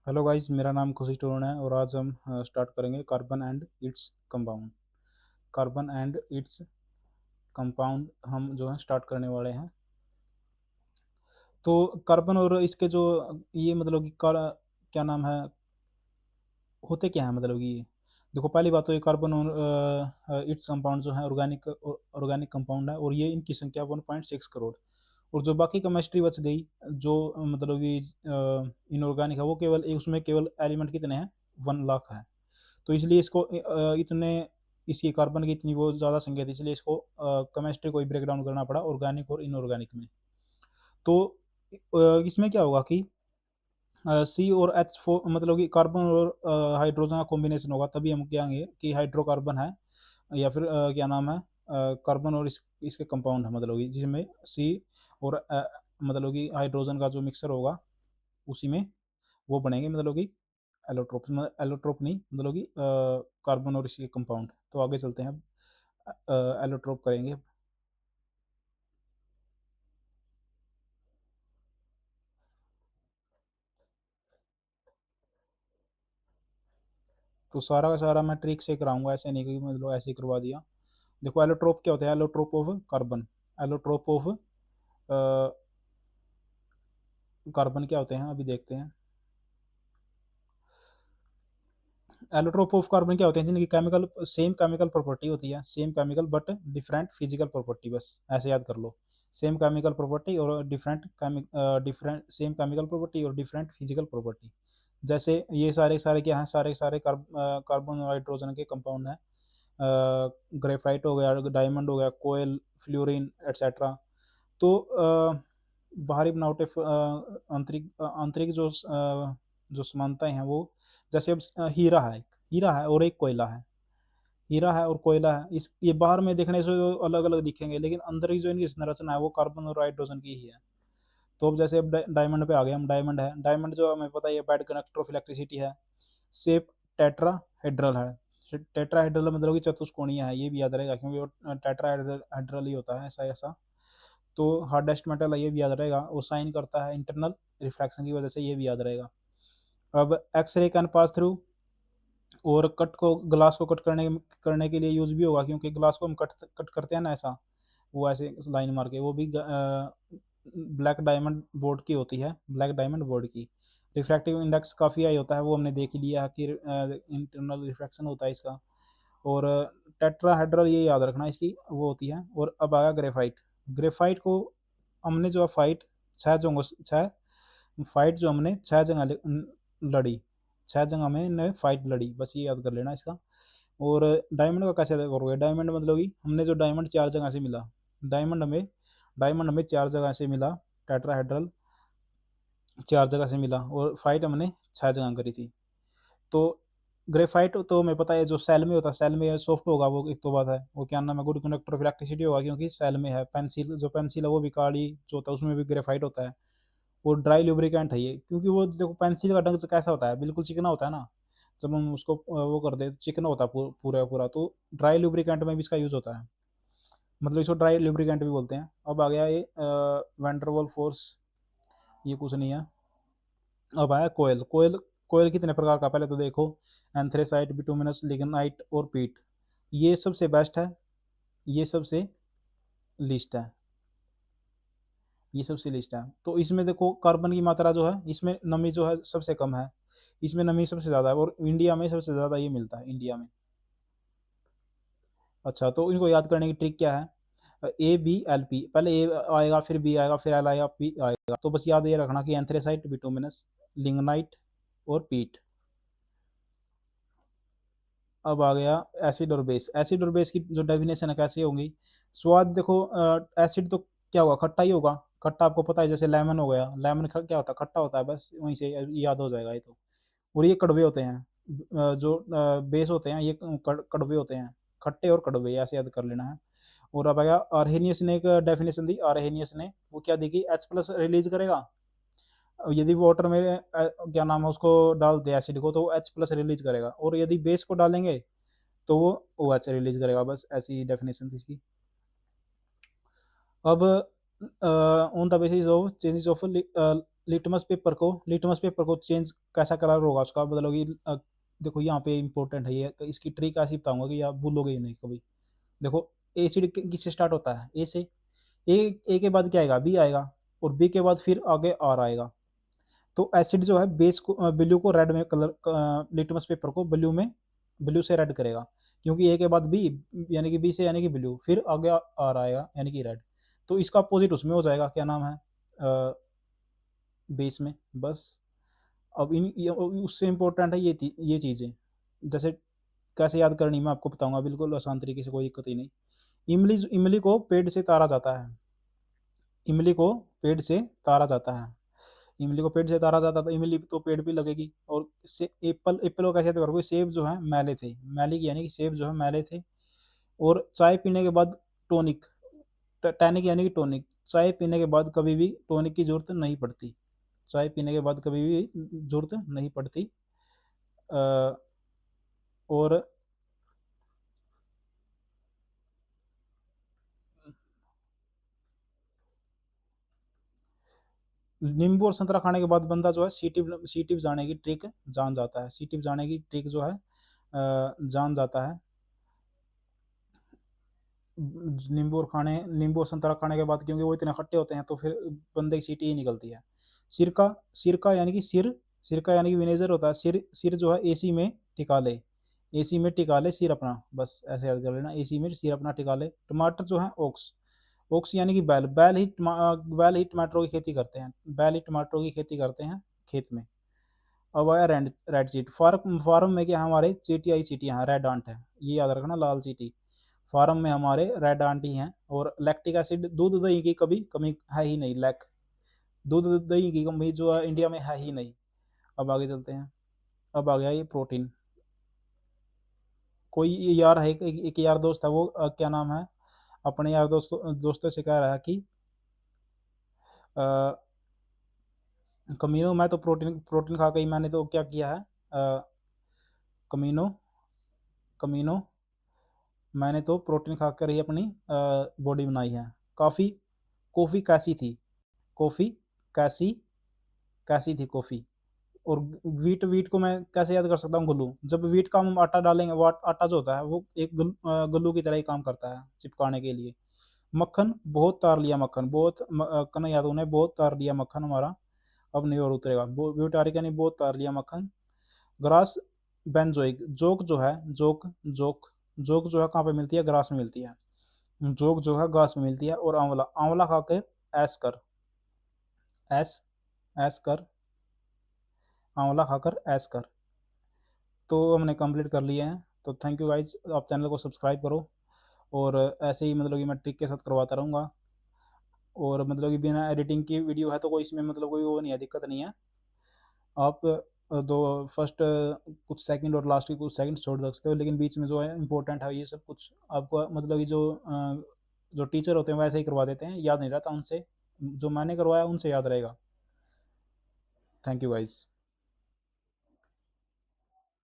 Hello guys, मेरा नाम खुशी टोन है और आज हम स्टार्ट करेंगे carbon and its compound. Carbon and its compound हम जो है स्टार्ट करने वाले हैं। तो कार्बन और इसके जो ये मतलब कि क्या नाम है, होते क्या है मतलब कि देखो, पहली बात तो ये कार्बन और इट्स कंपाउंड जो है ऑर्गेनिक कंपाउंड है और ये इनकी संख्या 1.6 करोड़। और जो बाकी केमिस्ट्री बच गई, जो मतलब कि इनऑर्गेनिक है, वो केवल उसमें केवल एलिमेंट कितने हैं, 1 लाख है। तो इसलिए इसको इतने इसकी कार्बन की इतनी वो ज़्यादा संख्या थी, इसलिए इसको केमिस्ट्री को ब्रेक डाउन करना पड़ा ऑर्गेनिक और इनऑर्गेनिक में। तो इसमें क्या होगा कि सी और एच फोर मतलब कि कार्बन और हाइड्रोजन का कॉम्बिनेशन होगा, तभी हम कहेंगे कि हाइड्रोकार्बन है, या फिर क्या नाम है, कार्बन और इसके कंपाउंड है, मतलब कि जिसमें सी और मतलब कि हाइड्रोजन का जो मिक्सर होगा उसी में वो बनेंगे, मतलब कि एलोट्रोप, मतलब एलोट्रोप नहीं, मतलब कि कार्बन और इसके कंपाउंड। तो आगे चलते हैं, अब एलोट्रोप करेंगे। तो सारा का सारा मैं ट्रिक से कराऊंगा, ऐसे नहीं कि मतलब ऐसे ही करवा दिया। देखो, एलोट्रोप क्या होता है, allotrope of carbon, allotrope of carbon क्या होते हैं अभी देखते हैं। एलोट्रोप ऑफ कार्बन क्या होते हैं, जिनकी केमिकल सेम केमिकल प्रॉपर्टी होती है, same chemical but different physical property, बस ऐसे याद कर लो। सेम केमिकल प्रॉपर्टी और डिफरेंट सेम केमिकल प्रॉपर्टी और डिफरेंट फिजिकल प्रॉपर्टी। जैसे ये सारे सारे क्या हैं, सारे सारे कार्बन और हाइड्रोजन के कंपाउंड हैं। ग्रेफाइट हो गया, डायमंड हो गया, कोयल, फ्लोरीन एट्सेट्रा। तो बाहरी बनावटें, आंतरिक आंतरिक जो समानताएं हैं वो, जैसे अब हीरा है और एक कोयला है। हीरा है और कोयला है, इस ये बाहर में देखने से तो अलग अलग दिखेंगे, लेकिन अंदर की जो इनकी संरचना है वो कार्बन और हाइड्रोजन की ही है। तो अब जैसे अब डायमंड पे आ गए हम, डायमंड है, डायमंड जो हमें पता है बैड कंडक्टर ऑफ इलेक्ट्रिसिटी है। शेप टेट्राहेड्रल है। टेट्राहेड्रल मतलब कि चतुष्कोणीय है, ये भी याद रहेगा क्योंकि वो टेट्राहेड्रल ही होता है, ऐसा ऐसा। तो हार्डेस्ट मेटल है, ये भी याद रहेगा। वो साइन करता है इंटरनल रिफ्रैक्शन की वजह से, ये भी याद रहेगा। अब एक्सरे कैन पास थ्रू, और कट को ग्लास को कट करने के लिए यूज भी होगा, क्योंकि ग्लास को हम कट कट करते हैं ना ऐसा, वो ऐसे लाइन मार के, वो भी ब्लैक डायमंड बोर्ड की होती है, ब्लैक डायमंड बोर्ड की। रिफ्रैक्टिव इंडेक्स काफ़ी हाई होता है, वो हमने देख ही लिया है कि इंटरनल रिफ्रैक्शन होता है इसका। और टेट्राहेड्रल, ये याद रखना इसकी वो होती है। और अब आया ग्रेफाइट। ग्रेफाइट को हमने जो है फाइट, छः फाइट जो हमने छः जगह लड़ी, छः जगह में फाइट लड़ी, बस ये याद कर लेना इसका। और डायमंड का कैसे करोगे, डायमंड मतलब कि हमने जो डायमंड 4 जगह से मिला, डायमंड हमें डायमंड हमें 4 जगह से मिला, टेट्राहेड्रल 4 जगह से मिला, और फाइट हमने 6 जगह करी थी। तो ग्रेफाइट तो हमें पता है जो सेल में होता है, सेल में सॉफ्ट होगा वो, एक तो बात है। वो क्या नाम है, गुड कंडक्टर ऑफ इलेक्ट्रिसिटी होगा, क्योंकि सेल में है। पेंसिल, जो पेंसिल है वो भी काली जो होता है, उसमें भी ग्रेफाइट होता है। वो ड्राई लुब्रिकेंट है ये, क्योंकि वो देखो पेंसिल का ढंग से कैसा होता है, बिल्कुल चिकना होता है ना। जब हम उसको वो कर दे चिकना होता है पूरा पूरा। तो ड्राई लुब्रिकेंट में भी इसका यूज़ होता है, मतलब इसको ड्राई लुब्रिकेंट भी बोलते हैं। अब आ गया ये वैंडरवॉल फोर्स, ये कुछ नहीं है। अब आया कोयल। कोयल कितने प्रकार का, पहले तो देखो, एंथ्रेसाइट, बिटुमिनस, लिग्नाइट और पीट। ये सबसे बेस्ट है, ये सबसे लिस्ट है, ये सबसे लिस्ट है। तो इसमें देखो कार्बन की मात्रा जो है, इसमें नमी जो है सबसे कम है, इसमें नमी सबसे ज़्यादा है, और इंडिया में सबसे ज़्यादा ये मिलता है, इंडिया में। अच्छा, तो इनको याद करने की ट्रिक क्या है, ए बी एल पी, पहले ए आएगा, फिर बी आएगा, फिर एल आएगा, पी आएगा। तो बस याद ये रखना कि एंथ्रेसाइट, बिटुमिनस, लिग्नाइट और पीट। अब आ गया एसिड और बेस। एसिड और बेस की जो डेफिनेशन है कैसे होंगी, स्वाद देखो, एसिड तो क्या होगा, खट्टा ही होगा। खट्टा आपको पता है, जैसे लेमन हो गया, लेमन क्या होता है, खट्टा होता है, बस वहीं से याद हो जाएगा ये तो। और ये कड़वे होते हैं, जो बेस होते हैं ये कड़वे होते हैं, खट्टे और कड़वे, ऐसे याद कर लेना है। और अब आ गया आर्हेनियस ने एक डेफिनेशन दी, आर्हेनियस ने वो क्या दी कि एच प्लस रिलीज करेगा। यदि वाटर में क्या नाम है उसको डाल दे एसिड को, तो वो एच प्लस रिलीज करेगा, और यदि बेस को डालेंगे तो वो ओ एच रिलीज करेगा, बस ऐसी डेफिनेशन थी इसकी। अब on the basis of changes of litmus paper को चेंज कैसा कलर होगा उसका, मतलब कि देखो यहाँ पे इंपॉर्टेंट है ये, तो इसकी ट्रिक ऐसी बताऊंगा कि आप भूलोगे ही नहीं कभी। देखो एसिड किससे स्टार्ट होता है, ए से। ए के बाद क्या आएगा, बी आएगा, और बी के बाद फिर आगे आर आएगा। तो एसिड जो है बेस को ब्लू को रेड में कलर, लिटमस पेपर को ब्लू से रेड करेगा, क्योंकि ए के बाद बी, यानी कि बी से यानी कि ब्लू, फिर आगे आर आएगा यानी कि रेड। तो इसका अपोजिट उसमें हो जाएगा, क्या नाम है, बेस में, बस। अब उससे इम्पोर्टेंट है ये चीज़ें, जैसे कैसे याद करनी मैं आपको बताऊंगा, बिल्कुल आसान तरीके से, कोई दिक्कत ही नहीं। इमली इमली को पेड़ से तारा जाता है, इमली को पेड़ से तारा जाता है, इमली को पेड़ से तारा जाता, तो इमली तो पेड़ पे लगेगी। और से एप्पल को कैसे याद करोगे, सेब जो है मैले थे, मैले की यानी कि सेब जो है मैले थे। और चाय पीने के बाद टॉनिक, टैनिक यानी कि टॉनिक, चाय पीने के बाद कभी भी टॉनिक की जरूरत नहीं पड़ती, चाय पीने के बाद कभी भी जरूरत नहीं पड़ती। अ, और नींबू और संतरा खाने के बाद बंदा जो है सीटी बजाने की ट्रिक जान जाता है, सीटी बजाने की ट्रिक जो है जान जाता है। नींबू और संतरा खाने के बाद, क्योंकि वो इतने खट्टे होते हैं, तो फिर बंदे की सीटी ही निकलती है। सिरका, सिरका यानी कि सिर, सिरका यानी कि विनेगर होता है, सिर सिर जो है एसी में टिका ले, एसी में टिका ले सिर अपना, बस ऐसे याद कर लेना, एसी में सिर अपना टिका ले। टमाटर जो है ओक्स, ओक्स यानी कि बैल, बैल ही टमाटरों की खेती करते हैं, बैल ही टमाटरों की खेती करते हैं खेत में। अब आया red red cheat, farm farm में क्या है, हमारे चीटी आई चीटियाँ हैं, रेड आंट है, ये याद रखना, लाल चीटी। फार्म में हमारे रेड आंटी हैं। और लैक्टिक एसिड, दूध दही की कभी कमी है ही नहीं, लैक, दूध दही की कमी जो है इंडिया में है ही नहीं। अब आगे चलते हैं, अब आ गया ये प्रोटीन। कोई यार है, एक यार दोस्त है, वो क्या नाम है, अपने यार दोस्तों से कह रहा है कि अ, कमीनो, मैं तो प्रोटीन प्रोटीन खा के ही मैंने तो क्या किया है, कमीनो कमीनो मैंने तो प्रोटीन खाकर ही अपनी बॉडी बनाई है। काफ़ी कॉफ़ी कैसी थी, कॉफ़ी कैसी कैसी थी कॉफ़ी। और वीट वीट को मैं कैसे याद कर सकता हूँ, ग्लू, जब वीट का हम आटा डालेंगे, वो आटा जो होता है वो एक ग्लू की तरह ही काम करता है चिपकाने के लिए। मक्खन, बहुत तार लिया मक्खन, कन्हैया यादव ने बहुत तार लिया मक्खन हमारा, अब नहीं और उतरेगा, ब्यूटारिका ने बहुत तार लिया मक्खन। ग्रास बेंजोइक, जोक जो है, जोक जो है कहाँ पे मिलती है, ग्रास में मिलती है, जोक जो है घास में मिलती है। और आंवला, आंवला खाकर ऐस कर, ऐस ऐस कर, आंवला खाकर ऐस कर। तो हमने कंप्लीट कर लिए हैं। तो थैंक यू गाइज, आप चैनल को सब्सक्राइब करो, और ऐसे ही मतलब कि मैं ट्रिक के साथ करवाता रहूँगा। और मतलब कि बिना एडिटिंग की वीडियो है, तो कोई इसमें मतलब कोई वो नहीं है, दिक्कत नहीं है। आप दो फर्स्ट कुछ सेकंड और लास्ट के कुछ सेकंड छोड़ सकते हो, लेकिन बीच में जो है इंपॉर्टेंट है ये सब कुछ आपको, मतलब कि जो टीचर होते हैं वैसे ही करवा देते हैं, याद नहीं रहता उनसे, जो मैंने करवाया उनसे याद रहेगा। Thank you guys.